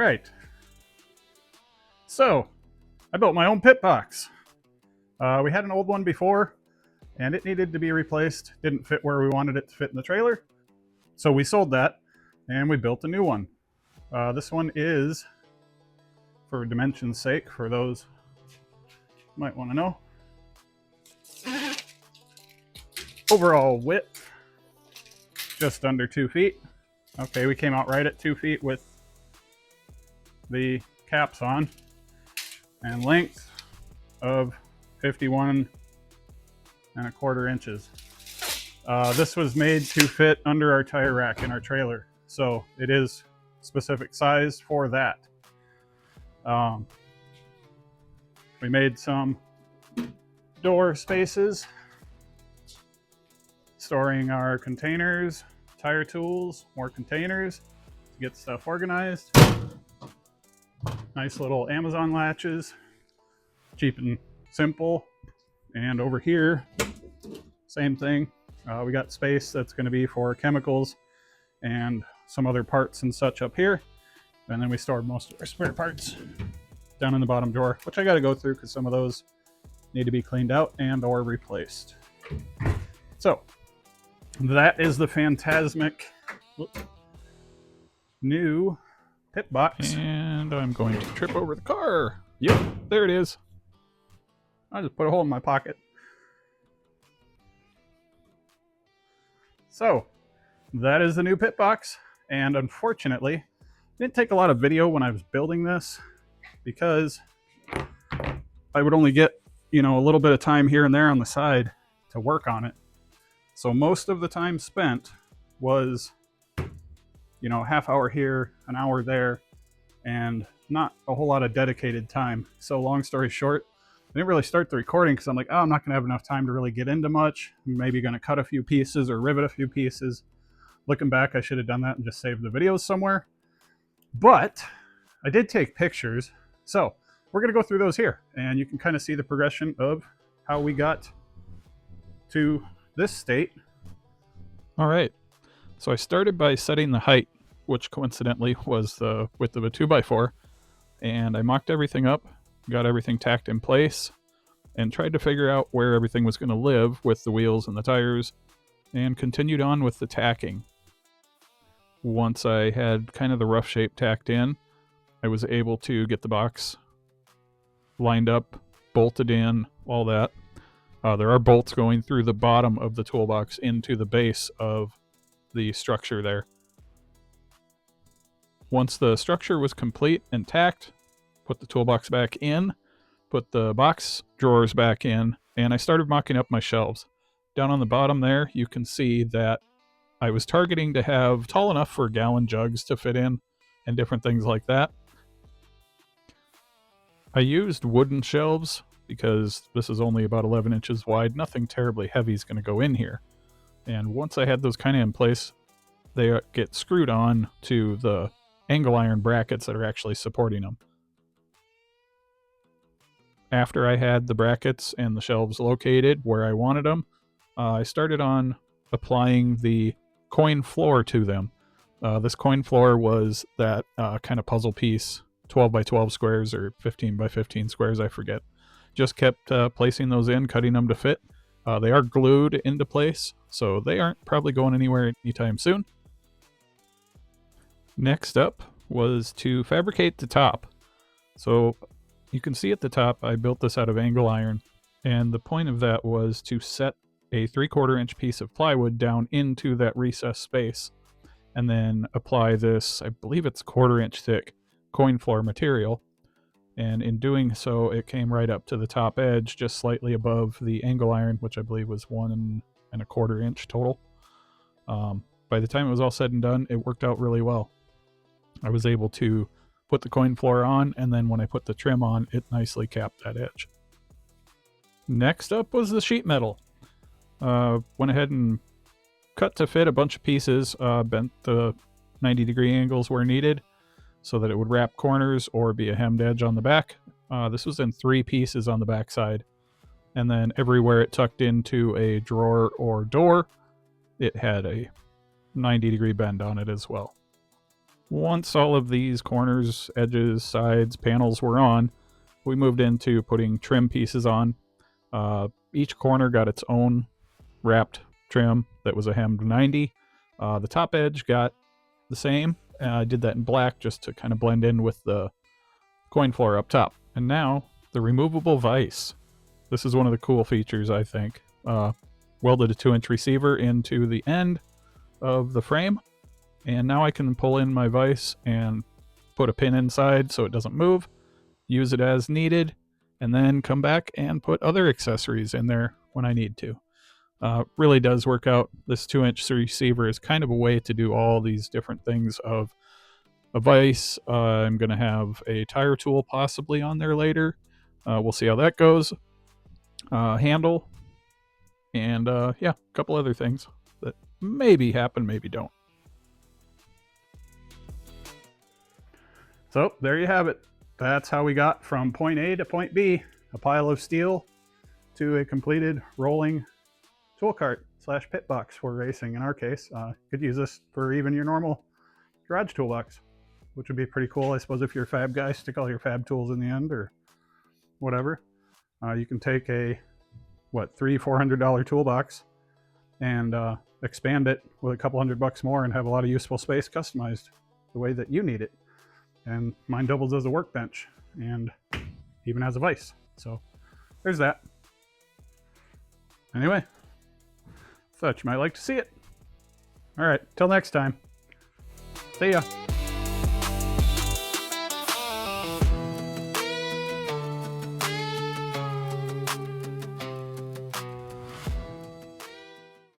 right. So, I built my own pit box. We had an old one before, and it needed to be replaced. Didn't fit where we wanted it to fit in the trailer. So we sold that, and we built a new one. This one is, for dimension's sake, for those who might want to know, overall width, just under 2 feet. Okay, we came out right at 2 feet with the caps on, and length of 51¼ inches. This was made to fit under our tire rack in our trailer, so it is specific size for that. We made some door spaces, storing our containers, tire tools, more containers to get stuff organized. Nice little Amazon latches, cheap and simple. And over here, same thing. We got space that's going to be for chemicals and some other parts and such up here. And then we stored most of our spare parts down in the bottom drawer, which I got to go through because some of those need to be cleaned out and or replaced. So that is the phantasmic new pit box. And I'm going to trip over the car. Yep, There it is. I just put a hole in my pocket. So that is the new pit box, and unfortunately, I didn't take a lot of video when I was building this because I would only get, a little bit of time here and there on the side to work on it. So most of the time spent was, half hour here, an hour there, and not a whole lot of dedicated time. So long story short, I didn't really start the recording because I'm like, I'm not going to have enough time to really get into much. I'm maybe going to cut a few pieces or rivet a few pieces. Looking back, I should have done that and just saved the videos somewhere. But I did take pictures. So we're going to go through those here. And you can kind of see the progression of how we got to this state. All right. So I started by setting the height, which coincidentally was the width of a 2x4. And I mocked everything up, got everything tacked in place, and tried to figure out where everything was going to live with the wheels and the tires, and continued on with the tacking. Once I had kind of the rough shape tacked in, I was able to get the box lined up, bolted in, all that. There are bolts going through the bottom of the toolbox into the base of the structure there. Once the structure was complete and tacked, put the toolbox back in, put the box drawers back in, and I started mocking up my shelves. Down on the bottom there, you can see that I was targeting to have tall enough for gallon jugs to fit in and different things like that. I used wooden shelves because this is only about 11 inches wide. Nothing terribly heavy is going to go in here. And once I had those kind of in place, they get screwed on to the angle iron brackets that are actually supporting them. After I had the brackets and the shelves located where I wanted them, I started on applying the coin floor to them. This coin floor was that kind of puzzle piece, 12 by 12 squares or 15 by 15 squares, I forget. Just kept placing those in, cutting them to fit. They are glued into place, so they aren't probably going anywhere anytime soon. Next up was to fabricate the top. So you can see at the top, I built this out of angle iron, and the point of that was to set a 3/4 inch piece of plywood down into that recessed space, and then apply this, I believe it's 1/4 inch thick coin floor material. And in doing so, it came right up to the top edge, just slightly above the angle iron, which I believe was 1¼ inch total. By the time it was all said and done, it worked out really well. I was able to put the coin floor on, and then when I put the trim on, it nicely capped that edge. Next up was the sheet metal. Went ahead and cut to fit a bunch of pieces, bent the 90-degree angles where needed so that it would wrap corners or be a hemmed edge on the back. This was in 3 pieces on the back side, and then everywhere it tucked into a drawer or door, it had a 90-degree bend on it as well. Once all of these corners, edges, sides, panels were on, we moved into putting trim pieces on. Each corner got its own wrapped trim that was a hemmed 90. The top edge got the same. I did that in black just to kind of blend in with the coin floor up top. And now the removable vise. This is one of the cool features, I think. Welded a 2-inch receiver into the end of the frame, and now I can pull in my vise and put a pin inside so it doesn't move, use it as needed, and then come back and put other accessories in there when I need to. Really does work out. This 2-inch receiver is kind of a way to do all these different things of a vise. I'm going to have a tire tool possibly on there later. We'll see how that goes. Handle, and yeah, a couple other things that maybe happen, maybe don't. So there you have it. That's how we got from point A to point B, a pile of steel, to a completed rolling tool cart / pit box for racing. In our case, could use this for even your normal garage toolbox, which would be pretty cool. I suppose if you're a fab guy, stick all your fab tools in the end or whatever. You can take a $300-400 toolbox and expand it with a couple $100 more and have a lot of useful space customized the way that you need it. And mine doubles as a workbench and even has a vise. So there's that. Anyway, thought you might like to see it. All right, till next time. See ya.